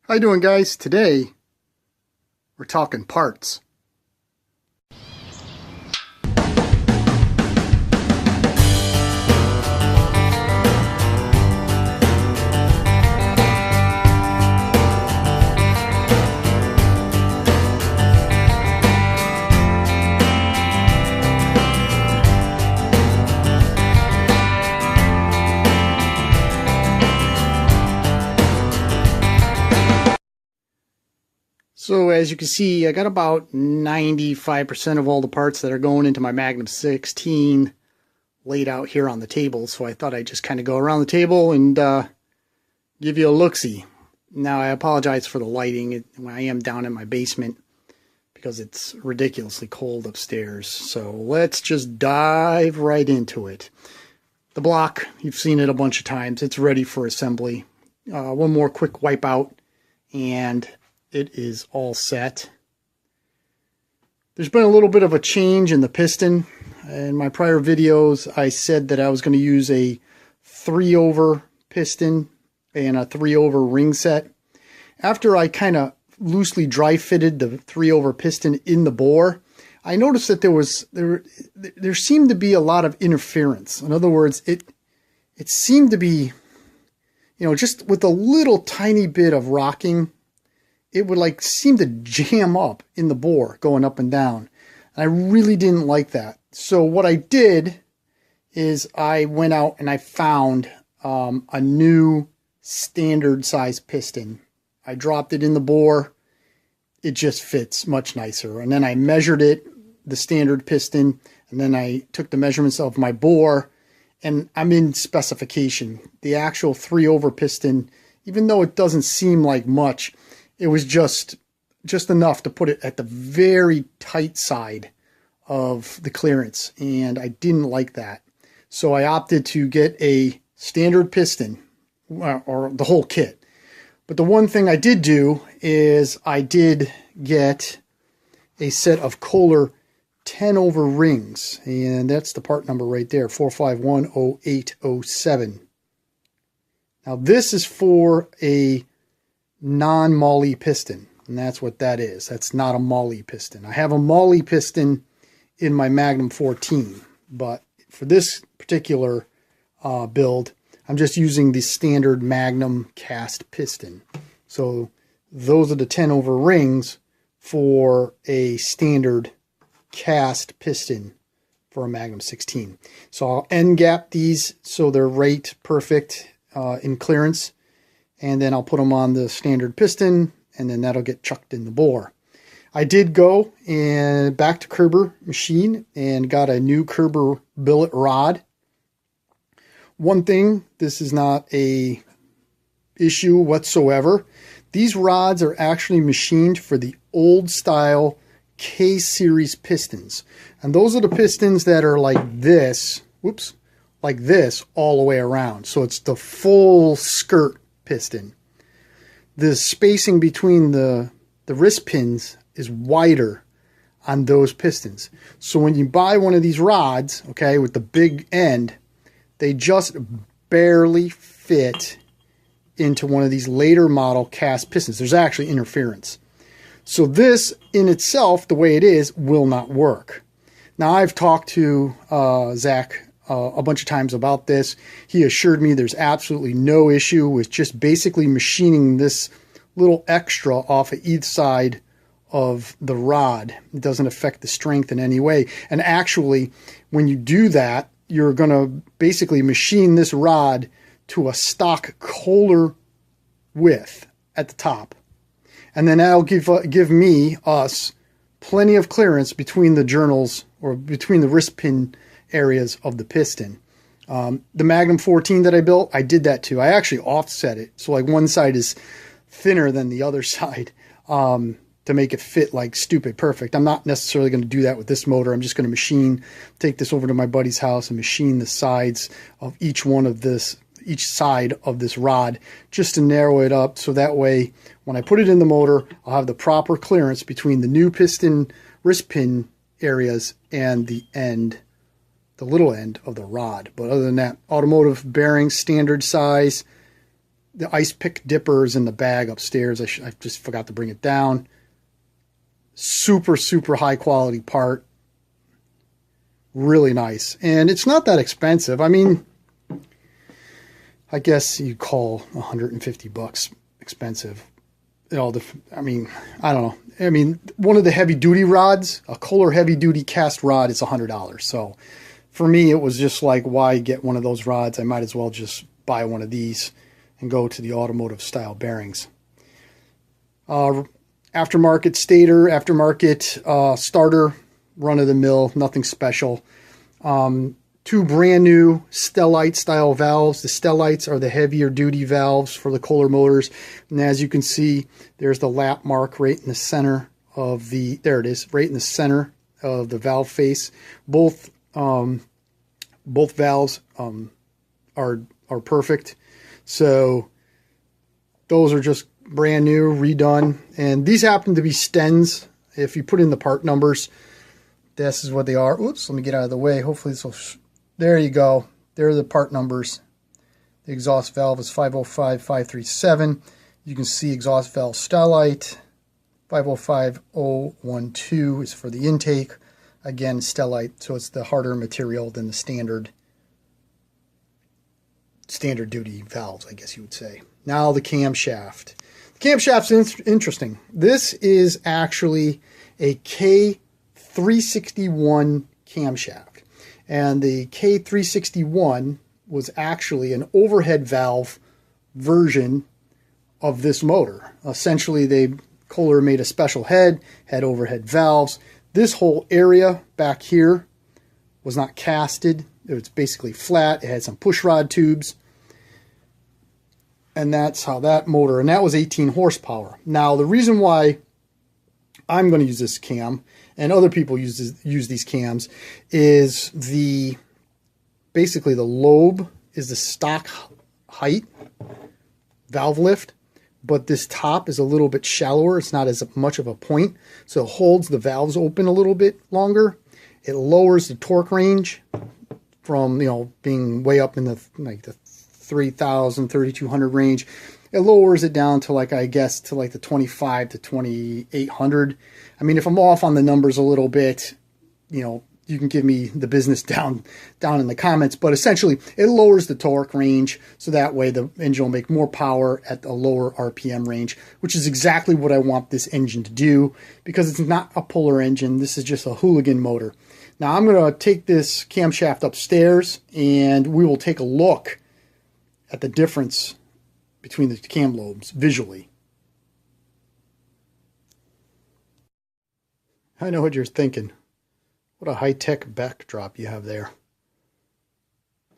How you doing, guys? Today we're talking parts. So as you can see, I got about 95% of all the parts that are going into my Magnum 16 laid out here on the table. So I thought I'd just kind of go around the table and give you a look-see. Now I apologize for the lighting. I am down in my basement because it's ridiculously cold upstairs. So let's just dive right into it. The block, you've seen it a bunch of times. It's ready for assembly. One more quick wipe out and it is all set. There's been a little bit of a change in the piston. In my prior videos, I said that I was going to use a 3/over piston and a 3/over ring set. After I kind of loosely dry fitted the 3/over piston in the bore, I noticed that there seemed to be a lot of interference. In other words, it seemed to be, just with a little tiny bit of rocking, it would like seem to jam up in the bore going up and down. And I really didn't like that. So what I did is I went out and I found a new standard size piston. I dropped it in the bore. It just fits much nicer. And then I measured it, the standard piston, and then I took the measurements of my bore, and I'm in specification. The actual 3/over piston, even though it doesn't seem like much, it was just enough to put it at the very tight side of the clearance, and I didn't like that. So I opted to get a standard piston, or the whole kit. But the one thing I did do is I did get a set of Kohler 10/over rings, and that's the part number right there, 4510807. Now this is for a non-Molly piston, and that's what that is. That's not a Molly piston. I have a Molly piston in my Magnum 14, but for this particular build, I'm just using the standard Magnum cast piston. So those are the 10/over rings for a standard cast piston for a Magnum 16. So I'll end gap these so they're right perfect in clearance. And then I'll put them on the standard piston, and then that'll get chucked in the bore. I did go and back to Kerber machine and got a new Kerber billet rod. One thing, this is not a issue whatsoever. These rods are actually machined for the old style K-series pistons. And those are the pistons that are like this, whoops, like this all the way around. So it's the full skirt piston. The spacing between the wrist pins is wider on those pistons. So when you buy one of these rods, okay, with the big end, they just barely fit into one of these later model cast pistons. There's actually interference. So this in itself, the way it is, will not work. Now I've talked to Zach a bunch of times about this. He assured me there's absolutely no issue with just basically machining this little extra off of each side of the rod. It doesn't affect the strength in any way. And actually, when you do that, you're going to basically machine this rod to a stock Kohler width at the top. And then that'll give us, plenty of clearance between the journals, or between the wrist pin areas of the piston. The Magnum 14 that I built, I did that too. I actually offset it. So like one side is thinner than the other side to make it fit like stupid perfect. I'm not necessarily going to do that with this motor. I'm just going to take this over to my buddy's house and machine the sides of each side of this rod just to narrow it up. So that way, when I put it in the motor, I'll have the proper clearance between the new piston wrist pin areas and the little end of the rod. But other than that, automotive bearing, standard size, the ice pick dipper is in the bag upstairs. I just forgot to bring it down. Super, super high quality part. Really nice. And it's not that expensive. I mean, I guess you call 150 bucks expensive. I mean, I don't know. I mean, one of the heavy duty rods, a Kohler heavy duty cast rod, is $100. So for me, it was just like, why get one of those rods? I might as well just buy one of these and go to the automotive style bearings. Aftermarket stator, aftermarket starter, run of the mill, nothing special. Two brand new Stellite style valves. The Stellites are the heavier duty valves for the Kohler motors. And as you can see, there's the lap mark right in the center of the, there it is, right in the center of the valve face. Both valves are perfect. So those are just brand new, redone. And these happen to be Stens. If you put in the part numbers, this is what they are. Oops, let me get out of the way. Hopefully this will, there you go. There are the part numbers. The exhaust valve is 505537. You can see exhaust valve Stellite. 505012 is for the intake. Again, Stellite, so it's the harder material than the standard duty valves, I guess you would say. Now the camshaft. The camshaft's interesting. This is actually a K361 camshaft. And the K361 was actually an overhead valve version of this motor. Essentially, Kohler made a special head, had overhead valves. This whole area back here was not casted. It was basically flat. It had some push rod tubes. And that's how that motor, and that was 18 horsepower. Now, the reason why I'm going to use this cam, and other people use these cams, is basically the lobe is the stock height valve lift, but this top is a little bit shallower. It's not as much of a point, so it holds the valves open a little bit longer. It lowers the torque range from, being way up in the 3,000, 3,200 range. It lowers it down to the 25 to 2,800. I mean, if I'm off on the numbers a little bit, you can give me the business down in the comments. But essentially, it lowers the torque range, so that way the engine will make more power at a lower RPM range, which is exactly what I want this engine to do, because it's not a puller engine. This is just a hooligan motor. Now, I'm going to take this camshaft upstairs, and we will take a look at the difference between the cam lobes visually. I know what you're thinking. What a high-tech backdrop you have there.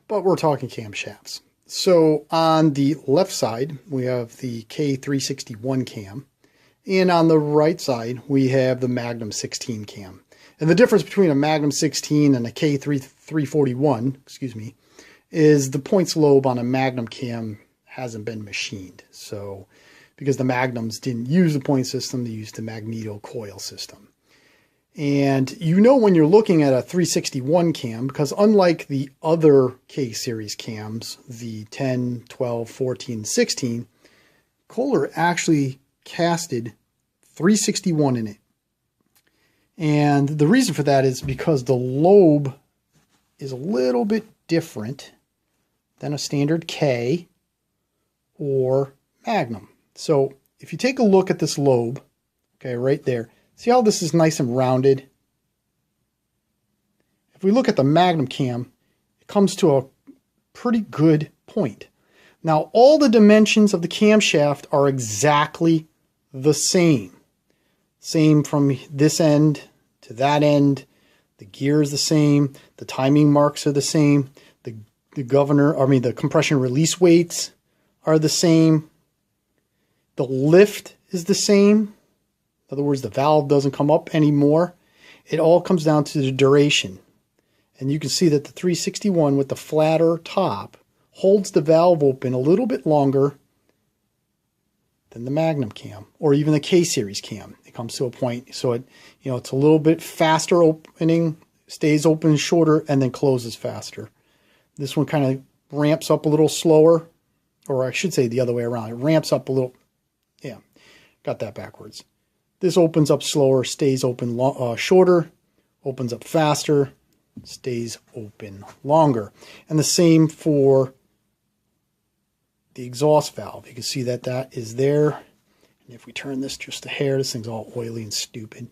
But we're talking camshafts. So on the left side, we have the K361 cam. And on the right side, we have the Magnum 16 cam. And the difference between a Magnum 16 and a K341, is the points lobe on a Magnum cam hasn't been machined. So, because the Magnums didn't use the point system, they used the magneto coil system. And when you're looking at a 361 cam, because unlike the other K-series cams, the 10, 12, 14, 16, Kohler actually casted 361 in it. And the reason for that is because the lobe is a little bit different than a standard K or Magnum. So if you take a look at this lobe, okay, right there, see how this is nice and rounded? If we look at the Magnum cam, it comes to a pretty good point. Now, all the dimensions of the camshaft are exactly the same. Same from this end to that end. The gear is the same. The timing marks are the same. The compression release weights are the same. The lift is the same. In other words, the valve doesn't come up anymore. It all comes down to the duration. And you can see that the 361 with the flatter top holds the valve open a little bit longer than the Magnum cam, or even the K-series cam. It comes to a point, so it's a little bit faster opening, stays open shorter, and then closes faster. This one kind of ramps up a little slower, or I should say the other way around. It ramps up a little. Yeah, got that backwards. This opens up slower, stays open shorter, opens up faster, stays open longer. And the same for the exhaust valve. You can see that that is there. And if we turn this just a hair, this thing's all oily and stupid.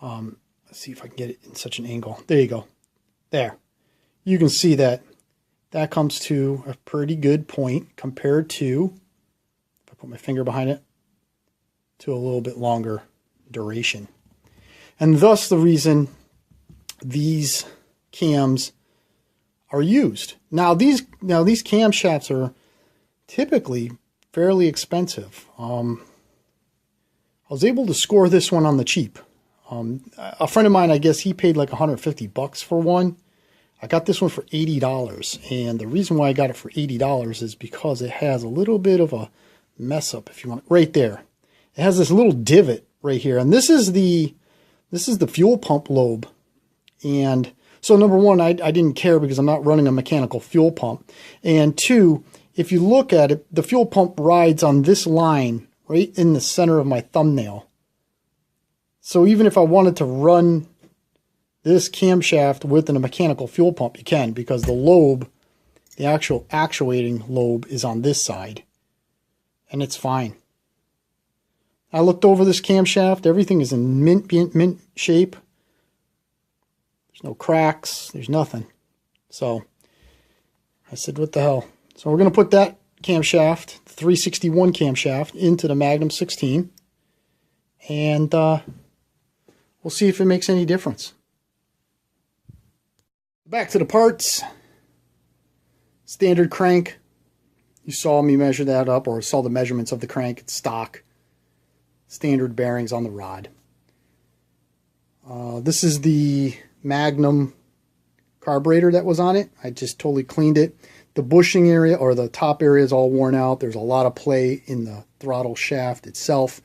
Let's see if I can get it in such an angle. There you go. There. You can see that that comes to a pretty good point compared to, if I put my finger behind it, to a little bit longer duration. And thus the reason these cams are used. Now these camshafts are typically fairly expensive. I was able to score this one on the cheap. A friend of mine, I guess he paid like $150 for one. I got this one for $80, and the reason why I got it for $80 is because it has a little bit of a mess up, if you want, right there. It has this little divot right here, and this is the fuel pump lobe. And so number one, I didn't care because I'm not running a mechanical fuel pump. And two, if you look at it, the fuel pump rides on this line right in the center of my thumbnail. So even if I wanted to run this camshaft with a mechanical fuel pump, you can, because the lobe, the actual actuating lobe, is on this side. And it's fine. I looked over this camshaft. Everything is in mint shape. There's no cracks. There's nothing. So I said, what the hell? So we're going to put that camshaft, the 361 camshaft, into the Magnum 16. And we'll see if it makes any difference. Back to the parts. Standard crank. You saw me measure that up, or saw the measurements of the crank. It's stock. Standard bearings on the rod. This is the Magnum carburetor that was on it. I just totally cleaned it. The bushing area, or the top area, is all worn out. There's a lot of play in the throttle shaft itself,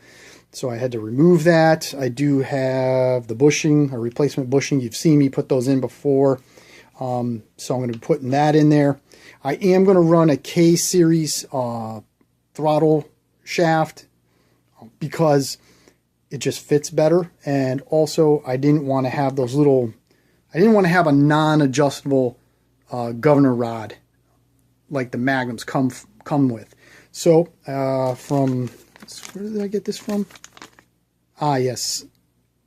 so I had to remove that. I do have the bushing, or replacement bushing. You've seen me put those in before, so I'm going to be putting that in there. I am going to run a K-series throttle shaft because it just fits better, and also I didn't want to have those little, I didn't want to have a non-adjustable governor rod like the Magnums come with. So from, where did I get this from? Ah, yes,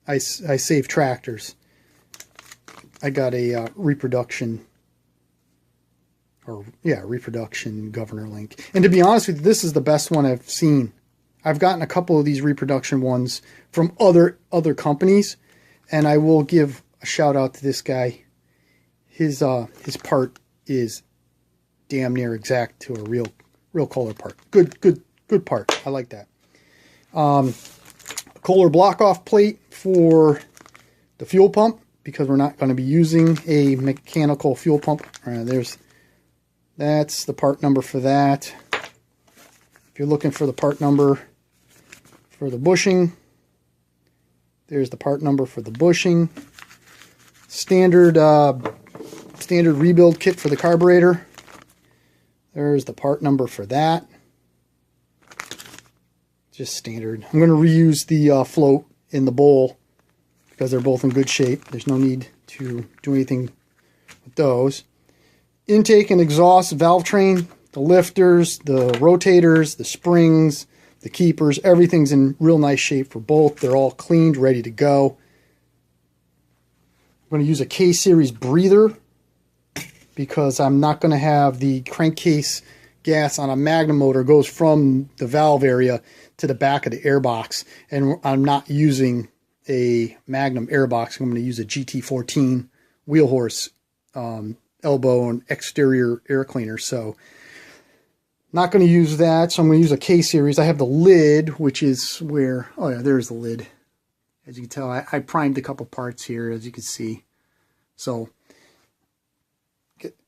I Save Tractors. I got a reproduction governor link. And to be honest with you, this is the best one I've seen. I've gotten a couple of these reproduction ones from other companies, and I will give a shout out to this guy. His part is damn near exact to a real Kohler part. Good part. I like that. Kohler block off plate for the fuel pump, because we're not going to be using a mechanical fuel pump. That's the part number for that. If you're looking for the part number for the bushing, there's the part number for the bushing. Standard rebuild kit for the carburetor. There's the part number for that. Just standard. I'm going to reuse the float in the bowl because they're both in good shape. There's no need to do anything with those. Intake and exhaust valve train, the lifters, the rotators, the springs, the keepers, everything's in real nice shape for both. They're all cleaned, ready to go. I'm going to use a K-series breather because I'm not going to have the crankcase gas on a Magnum motor goes from the valve area to the back of the airbox, and I'm not using a Magnum airbox. I'm going to use a GT14 wheel horse elbow and exterior air cleaner, so not going to use that. So I'm going to use a K-series. I have the lid, which is where, oh yeah, there's the lid. As you can tell, I primed a couple parts here, as you can see. So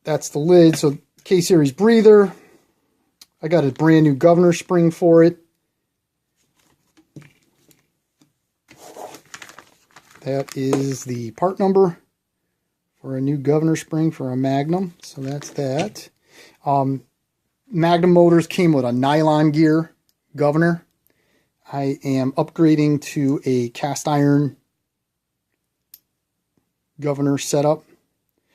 that's the lid. So K-series breather. I got a brand new governor spring for it. That is the part number for a new governor spring for a Magnum. So that's that. Magnum motors came with a nylon gear governor. I am upgrading to a cast iron governor setup.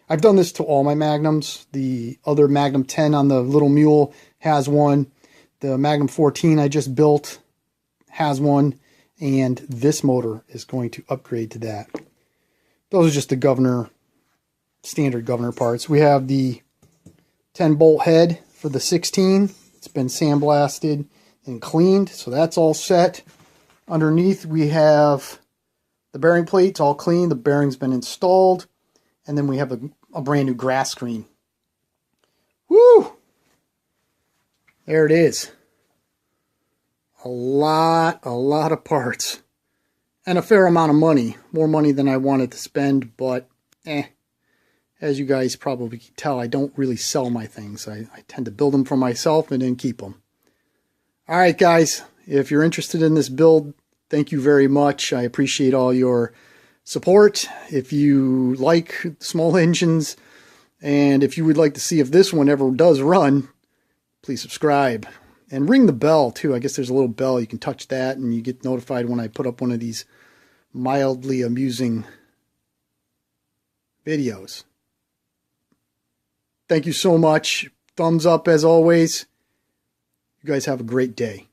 I've done this to all my Magnums. The other Magnum 10 on the little mule has one. The Magnum 14 I just built has one. And this motor is going to upgrade to that. Those are just the governor, standard governor parts. We have the 10 bolt head for the 16. It's been sandblasted and cleaned, so that's all set. Underneath we have the bearing plates all clean. The bearing's been installed. And then we have a brand new grass screen. Woo! There it is. A lot of parts. And a fair amount of money. More money than I wanted to spend, but as you guys probably can tell, I don't really sell my things. I tend to build them for myself and then keep them. Alright guys, if you're interested in this build, thank you very much. I appreciate all your support. If you like small engines, and if you would like to see if this one ever does run, please subscribe. And ring the bell too. I guess there's a little bell. You can touch that and you get notified when I put up one of these mildly amusing videos. Thank you so much. Thumbs up as always. You guys have a great day.